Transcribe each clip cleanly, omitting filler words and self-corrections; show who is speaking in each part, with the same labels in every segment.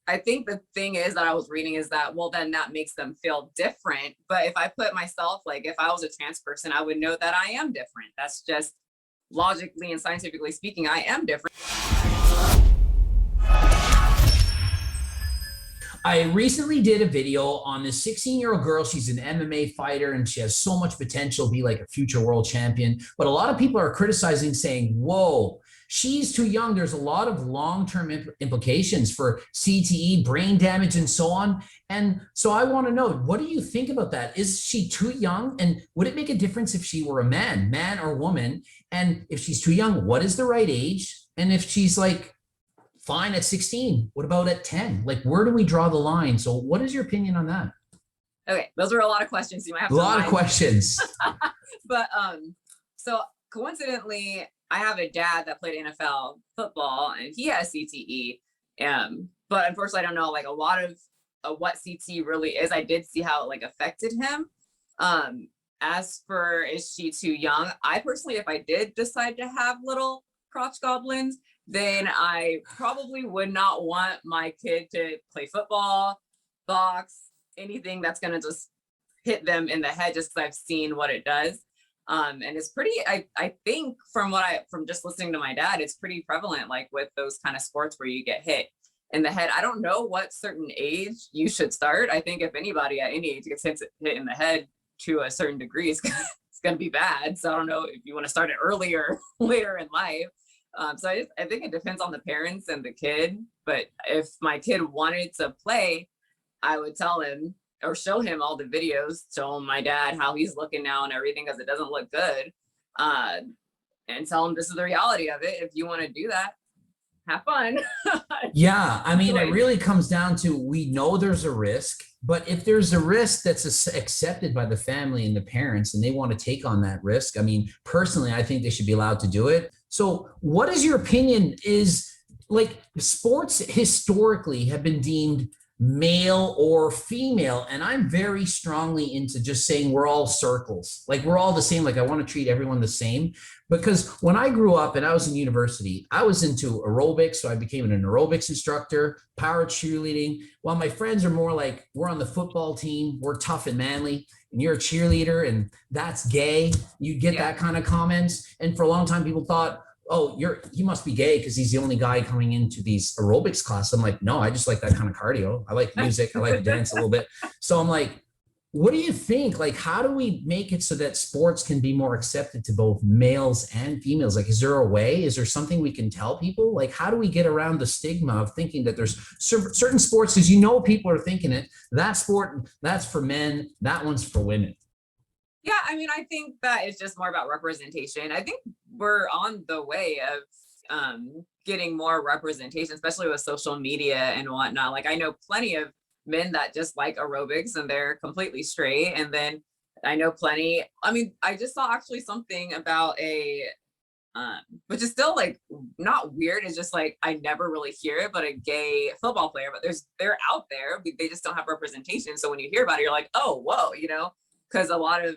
Speaker 1: I think the thing is that I was reading is that, well, then that makes them feel different. But if I put myself, like if I was a trans person, I would know that I am different. That's just logically and scientifically speaking, I am different.
Speaker 2: I recently did a video on this 16-year-old girl. She's an MMA fighter and she has so much potential to be like a future world champion. But a lot of people are criticizing, saying, whoa, she's too young. There's a lot of long-term implications for CTE, brain damage, and so on. And so I want to know, what do you think about that? Is she too young? And would it make a difference if she were a man or woman? And if she's too young, what is the right age? And if she's like, fine at 16, what about at 10? Like, where do we draw the line? So what is your opinion on that?
Speaker 1: Okay, those are a lot of questions. You might have
Speaker 2: a lot of questions.
Speaker 1: But so coincidentally, I have a dad that played NFL football and he has CTE. But unfortunately, I don't know like a lot of what CTE really is. I did see how it like affected him. As for is she too young? I personally, if I did decide to have little crotch goblins, then I probably would not want my kid to play football, box, anything that's going to just hit them in the head, just because I've seen what it does. And it's pretty, I think from just listening to my dad, it's pretty prevalent, like with those kind of sports where you get hit in the head. I don't know what certain age you should start. I think if anybody at any age gets hit in the head to a certain degree, it's going to be bad. So I don't know if you want to start it earlier, later in life. So I think it depends on the parents and the kid. But if my kid wanted to play, I would tell him or show him all the videos, show him my dad how he's looking now and everything, because it doesn't look good. And tell him this is the reality of it. If you want to do that, have fun.
Speaker 2: Yeah, I mean, it really comes down to, we know there's a risk, but if there's a risk that's accepted by the family and the parents and they want to take on that risk, I mean, personally, I think they should be allowed to do it. So what is your opinion? Is like sports historically have been deemed male or female, and I'm very strongly into just saying we're all circles, like we're all the same. Like I want to treat everyone the same, because when I grew up and I was in university, I was into aerobics, so I became an aerobics instructor, power cheerleading, while my friends are more like, we're on the football team, we're tough and manly, and you're a cheerleader and that's gay. You get that kind of comments. And for a long time people thought, oh, he must be gay because he's the only guy coming into these aerobics class. I'm like, no, I just like that kind of cardio. I like music. I like to dance a little bit. So I'm like, what do you think? Like, how do we make it so that sports can be more accepted to both males and females? Like, is there a way? Is there something we can tell people? Like, how do we get around the stigma of thinking that there's certain sports, because people are thinking it, that sport, that's for men, that one's for women.
Speaker 1: Yeah, I mean, I think that is just more about representation. I think we're on the way of getting more representation, especially with social media and whatnot. Like I know plenty of men that just like aerobics and they're completely straight. And then I know plenty, I mean, I just saw actually something about which is still like not weird. It's just like, I never really hear it, but a gay football player, but they're out there, they just don't have representation. So when you hear about it, you're like, oh, whoa, because a lot of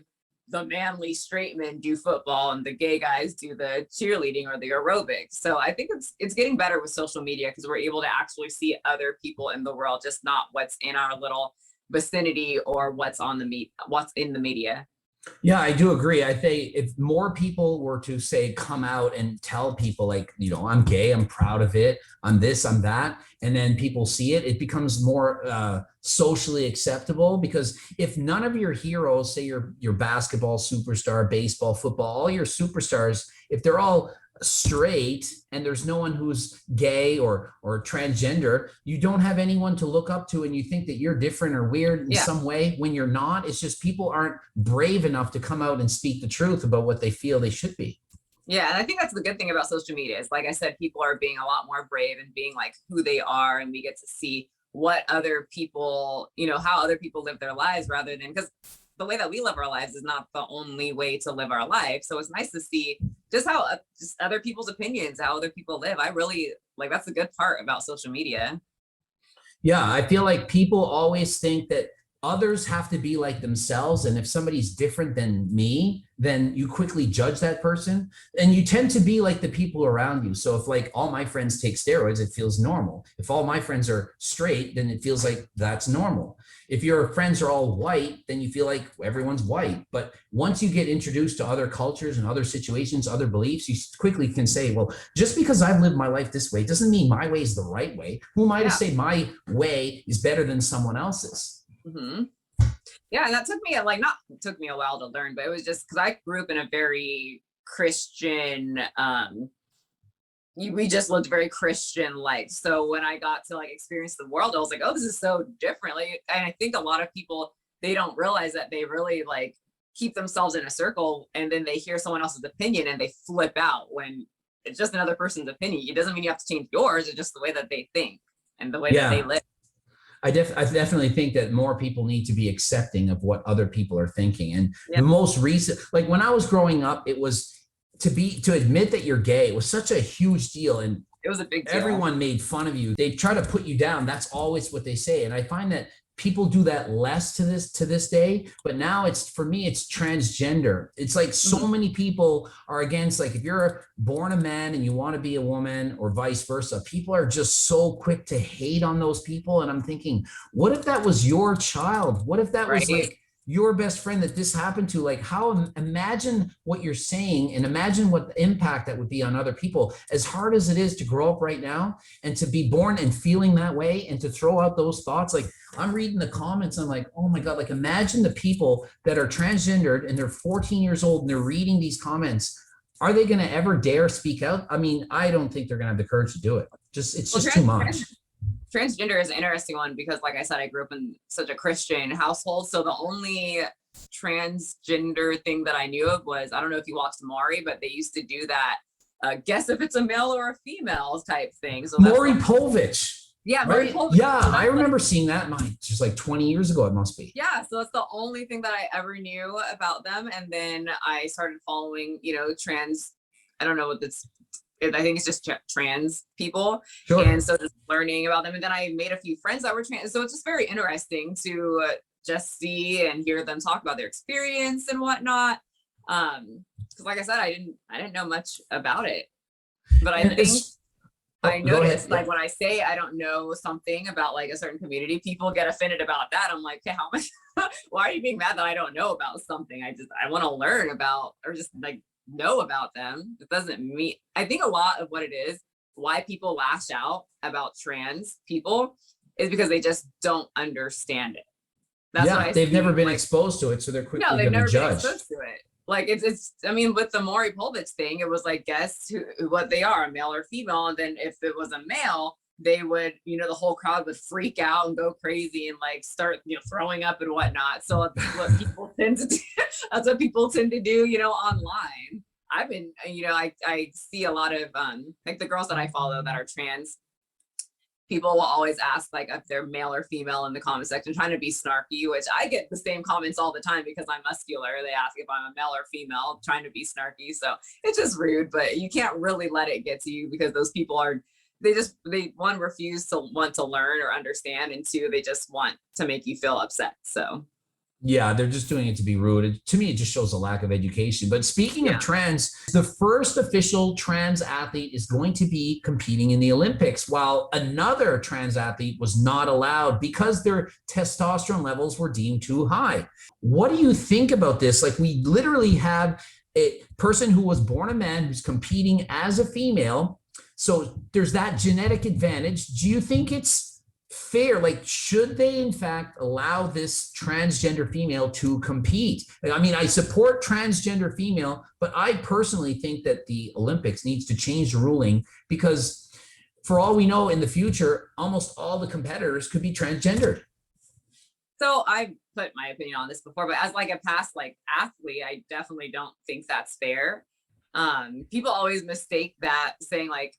Speaker 1: the manly straight men do football and the gay guys do the cheerleading or the aerobics. So I think it's getting better with social media, because we're able to actually see other people in the world, just not what's in our little vicinity or what's in the media.
Speaker 2: Yeah, I do agree. I think if more people were to say, come out and tell people like, I'm gay, I'm proud of it, I'm this, I'm that, and then people see it, it becomes more socially acceptable. Because if none of your heroes, say your basketball superstar, baseball, football, all your superstars, if they're all straight and there's no one who's gay or transgender, you don't have anyone to look up to, and you think that you're different or weird in some way when you're not. It's just people aren't brave enough to come out and speak the truth about what they feel they should be.
Speaker 1: Yeah, and I think that's the good thing about social media is, like I said, people are being a lot more brave and being like who they are, and we get to see what other people, how other people live their lives, rather than, because the way that we live our lives is not the only way to live our life. So it's nice to see just how just other people's opinions, how other people live. I really like, that's the good part about social media.
Speaker 2: Yeah, I feel like people always think that others have to be like themselves. And if somebody's different than me, then you quickly judge that person. And you tend to be like the people around you. So if like all my friends take steroids, it feels normal. If all my friends are straight, then it feels like that's normal. If your friends are all white, then you feel like everyone's white. But once you get introduced to other cultures and other situations, other beliefs, you quickly can say, well, just because I've lived my life this way doesn't mean my way is the right way. Who am I to say my way is better than someone else's?
Speaker 1: Mm-hmm. Yeah, and that took me not took me a while to learn, but it was just because I grew up in a very Christian, we just looked very Christian like. So when I got to like experience the world, I was like, oh, this is so different. Like, and I think a lot of people, they don't realize that they really like keep themselves in a circle, and then they hear someone else's opinion and they flip out when it's just another person's opinion. It doesn't mean you have to change yours. It's just the way that they think and the way that they live.
Speaker 2: I definitely think that more people need to be accepting of what other people are thinking. And the most recent, like when I was growing up, it was to admit that you're gay was such a huge deal. And
Speaker 1: it was a big deal.
Speaker 2: Everyone made fun of you. They try to put you down. That's always what they say. And I find that people do that less to this day, but now for me it's transgender. It's like so many people are against, like if you're born a man and you want to be a woman or vice versa, people are just so quick to hate on those people. And I'm thinking, what if that was your child? What if that was like your best friend that this happened to? Like, imagine what you're saying and imagine what the impact that would be on other people. As hard as it is to grow up right now and to be born and feeling that way and to throw out those thoughts, like I'm reading the comments, I'm like, oh my God, like imagine the people that are transgendered and they're 14 years old and they're reading these comments. Are they going to ever dare speak out? I mean, I don't think they're going to have the courage to do it. It's just too much.
Speaker 1: Transgender is an interesting one because, like I said, I grew up in such a Christian household. So the only transgender thing that I knew of was, I don't know if you watched Maury, but they used to do that. Guess if it's a male or a female type thing. So
Speaker 2: Maury Povich.
Speaker 1: Yeah,
Speaker 2: right?
Speaker 1: Povich.
Speaker 2: Yeah, so I remember seeing that. Just like 20 years ago, it must be.
Speaker 1: Yeah, so that's the only thing that I ever knew about them. And then I started following, I don't know what this. I think it's just trans people. Sure. And so just learning about them. And then I made a few friends that were trans. So it's just very interesting to just see and hear them talk about their experience and whatnot. Because like I said, I didn't know much about it. But I think I noticed, like when I say I don't know something about like a certain community, people get offended about that. I'm like, okay, how much, why are you being mad that I don't know about something? I want to learn about, or just like know about them. It doesn't mean, I think a lot of what it is, why people lash out about trans people is because they just don't understand it. That's what they've
Speaker 2: never been exposed to it, so they're quickly going to judge.
Speaker 1: Been exposed to it. Like it's I mean, with the Maury Povich thing, it was like, guess what they are, a male or female. And then if it was a male, they would, the whole crowd would freak out and go crazy and like start, throwing up and whatnot. So that's what people tend to do. That's what people tend to do, online. I've been, I see a lot of like the girls that I follow that are trans, people will always ask like if they're male or female in the comment section, trying to be snarky, which I get the same comments all the time because I'm muscular. They ask if I'm a male or female, trying to be snarky. So it's just rude, but you can't really let it get to you because those people are, they one, refuse to want to learn or understand, and two, they just want to make you feel upset. So
Speaker 2: yeah, they're just doing it to be rude. To me, it just shows a lack of education. But speaking of trans, the first official trans athlete is going to be competing in the Olympics, while another trans athlete was not allowed because their testosterone levels were deemed too high. What do you think about this? Like, we literally have a person who was born a man who's competing as a female. So there's that genetic advantage. Do you think it's fair? Like, should they in fact allow this transgender female to compete? I mean, I support transgender female, but I personally think that the Olympics needs to change the ruling, because for all we know in the future, almost all the competitors could be transgendered.
Speaker 1: So I put my opinion on this before, but as like a past like athlete, I definitely don't think that's fair. People always mistake that, saying like,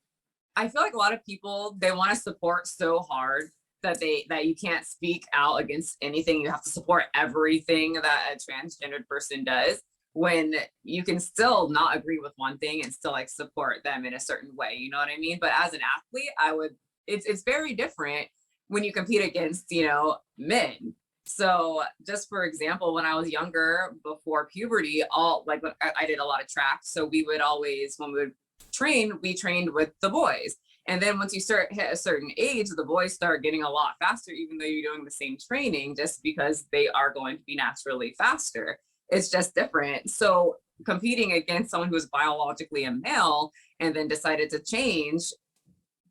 Speaker 1: I feel like a lot of people, they want to support so hard that you can't speak out against anything. You have to support everything that a transgendered person does, when you can still not agree with one thing and still like support them in a certain way. You know what I mean? But as an athlete, it's very different when you compete against, men. So just for example, when I was younger, before puberty, all like when I did a lot of track. So we would always, when we would train, we trained with the boys. And then once you start hit a certain age, the boys start getting a lot faster, even though you're doing the same training, just because they are going to be naturally faster. It's just different. So competing against someone who is biologically a male and then decided to change,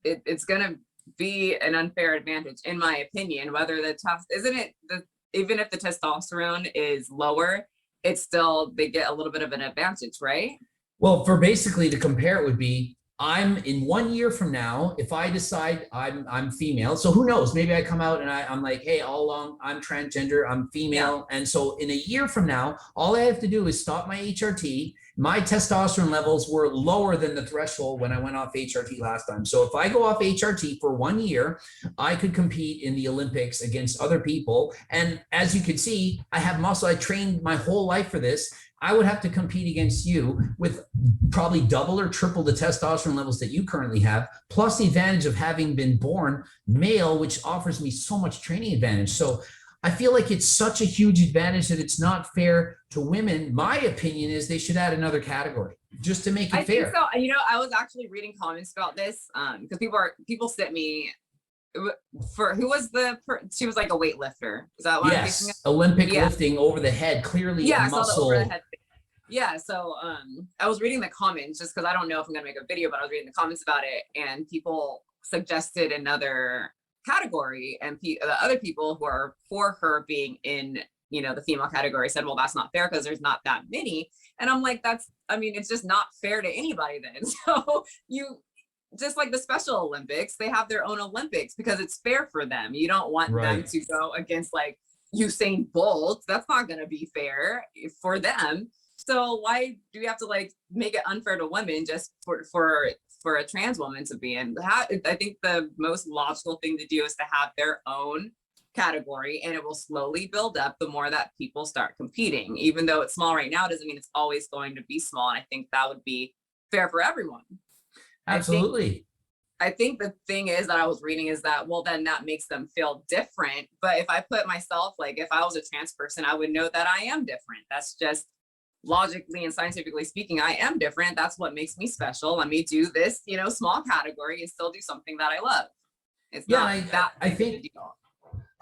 Speaker 1: it's going to be an unfair advantage, in my opinion. Whether the test isn't it the even if the testosterone is lower, it's still, they get a little bit of an advantage, right?
Speaker 2: Well, for basically to compare, it would be I'm in 1 year from now, if I decide I'm female, so who knows? Maybe I come out and I'm like, hey, all along I'm transgender, I'm female. Yeah. And so in a year from now, all I have to do is stop my HRT. My testosterone levels were lower than the threshold when I went off HRT last time. So if I go off HRT for 1 year, I could compete in the Olympics against other people. And as you can see, I have muscle. I trained my whole life for this. I would have to compete against you with probably double or triple the testosterone levels that you currently have, plus the advantage of having been born male, which offers me so much training advantage. So I feel like it's such a huge advantage that it's not fair to women. My opinion is they should add another category just to make it fair.
Speaker 1: I think so. You know, I was actually reading comments about this because people sent me for who was she was like a weightlifter. Is that what?
Speaker 2: Yes, Olympic lifting over the head, clearly muscle.
Speaker 1: Over the head. Yeah, so I was reading the comments just because I don't know if I'm gonna make a video, but I was reading the comments about it, and people suggested another category, and the other people who are for her being in, you know, the female category said, well, that's not fair because there's not that many. And I'm like, it's just not fair to anybody then. So you, just like the Special Olympics, they have their own Olympics because it's fair for them. You don't want them to go against like Usain Bolt. That's not going to be fair for them. So why do we have to like make it unfair to women just for a trans woman to be in? I think the most logical thing to do is to have their own category, and it will slowly build up the more that people start competing. Even though it's small right now, doesn't mean it's always going to be small. And I think that would be fair for everyone.
Speaker 2: Absolutely.
Speaker 1: I think the thing is that I was reading is that, well, then that makes them feel different. But if I put myself, like if I was a trans person, I would know that I am different. That's just logically and scientifically speaking, I am different. That's what makes me special. Let me do this, you know, small category and still do something that I love. It's not that big of a deal.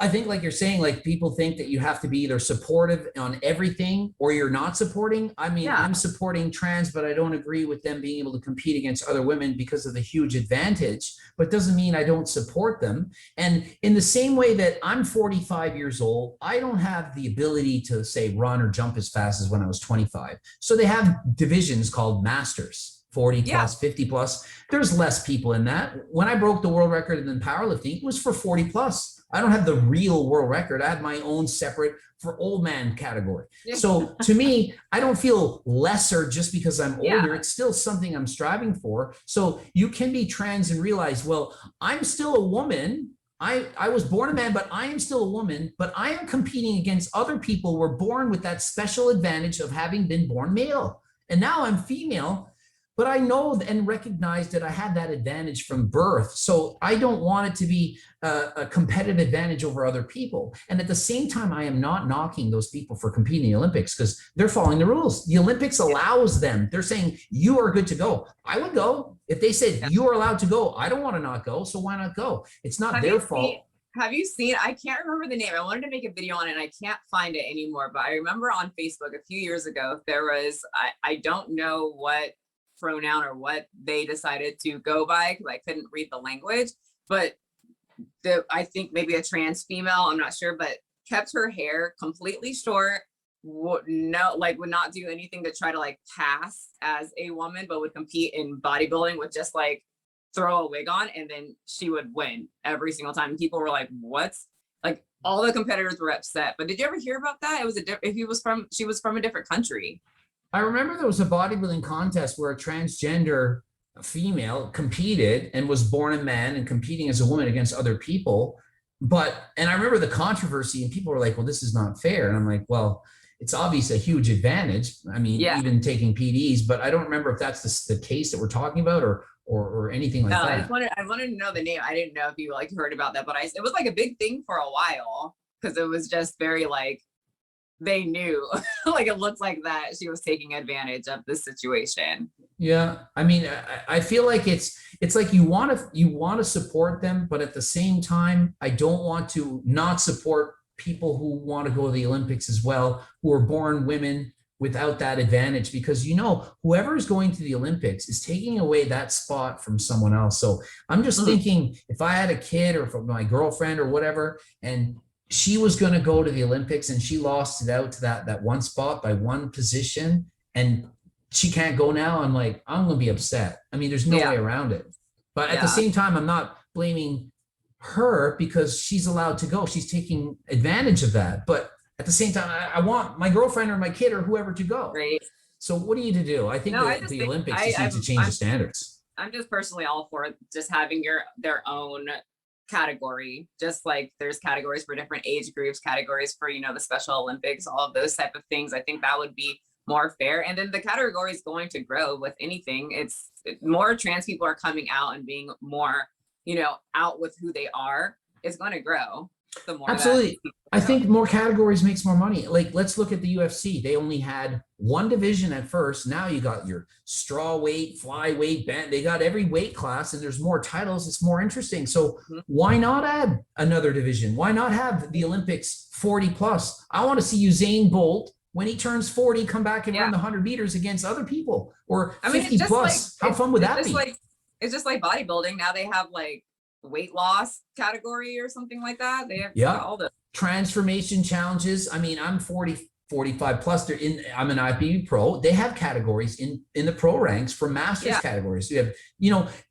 Speaker 2: I think like you're saying, like people think that you have to be either supportive on everything or you're not supporting. I mean, I'm supporting trans, but I don't agree with them being able to compete against other women because of the huge advantage, but doesn't mean I don't support them. And in the same way that I'm 45 years old, I don't have the ability to say run or jump as fast as when I was 25. So they have divisions called masters. 40 plus, 50 plus. There's less people in that. When I broke the world record in powerlifting, it was for 40 plus. I don't have the real world record. I have my own separate for old man category. So to me, I don't feel lesser just because I'm older. It's still something I'm striving for. So you can be trans and realize, well, I'm still a woman. I was born a man, but I am still a woman, but I am competing against other people who were born with that special advantage of having been born male. And now I'm female. But I know and recognize that I had that advantage from birth. So I don't want it to be a competitive advantage over other people. And at the same time, I am not knocking those people for competing in the Olympics because they're following the rules. The Olympics allows them. They're saying, you are good to go. I would go. If they said you are allowed to go, I don't want to not go. So why not go? It's not their fault.
Speaker 1: Have you seen, I can't remember the name. I wanted to make a video on it and I can't find it anymore. But I remember on Facebook a few years ago, there was, I don't know what pronoun or what they decided to go by because I couldn't read the language, but I think maybe a trans female, I'm not sure, but kept her hair completely short, would not do anything to try to like pass as a woman, but would compete in bodybuilding with just like throw a wig on, and then she would win every single time. And people were like, what? Like all the competitors were upset. But did you ever hear about that? It was she was from a different country.
Speaker 2: I remember there was a bodybuilding contest where a transgender female competed and was born a man and competing as a woman against other people. And I remember the controversy and people were like, well, this is not fair. And I'm like, well, it's obviously a huge advantage. I mean, even taking PDs, but I don't remember if that's the case that we're talking about or anything like that.
Speaker 1: I wanted to know the name. I didn't know if you like heard about that, but it was like a big thing for a while. because it was just very like they knew like it looked like that she was taking advantage of this situation.
Speaker 2: Yeah, I mean, I feel like it's like you want to support them, but at the same time, I don't want to not support people who want to go to the Olympics as well, who are born women without that advantage, because whoever is going to the Olympics is taking away that spot from someone else. So I'm just thinking, if I had a kid or if my girlfriend or whatever, and she was going to go to the Olympics and she lost it out to that one spot by one position, and she can't go now, I'm like, I'm going to be upset. I mean, there's no way around it. But at the same time, I'm not blaming her because she's allowed to go. She's taking advantage of that. But at the same time, I want my girlfriend or my kid or whoever to go.
Speaker 1: Right.
Speaker 2: So what are you to do? I think the Olympics just need to change the standards.
Speaker 1: I'm just personally all for just having their own category, just like there's categories for different age groups, categories for, the Special Olympics, all of those type of things. I think that would be more fair. And then the category is going to grow with anything. It's more trans people are coming out and being more, out with who they are. It's going to grow. The more
Speaker 2: absolutely. I think more categories makes more money. Like, let's look at the UFC. They only had one division at first. Now you got your straw weight, flyweight, band. They got every weight class, and there's more titles. It's more interesting. So why not add another division? Why not have the Olympics 40 plus? I want to see Usain Bolt, when he turns 40, come back and run the 100 meters against other people, or 50 plus. How fun would that be?
Speaker 1: It's just like bodybuilding. Now they have like weight loss category or something like that. They have all the
Speaker 2: transformation challenges. I mean, I'm 40, 45 plus. I'm an IPB pro. They have categories in the pro ranks for masters categories. So you have,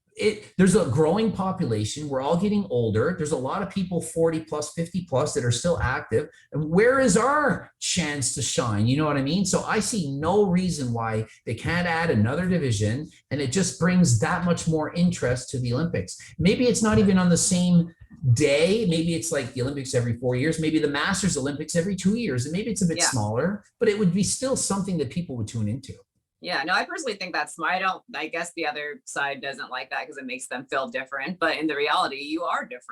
Speaker 2: there's a growing population. We're all getting older. There's a lot of people 40 plus, 50 plus that are still active. And where is our chance to shine? You know what I mean? So I see no reason why they can't add another division, and it just brings that much more interest to the Olympics. Maybe it's not even on the same day. Maybe it's like the Olympics every 4 years, maybe the Masters Olympics every 2 years, and maybe it's a bit smaller, but it would be still something that people would tune into.
Speaker 1: Yeah, no, I personally think that's smart. I guess the other side doesn't like that because it makes them feel different, but in the reality, you are different.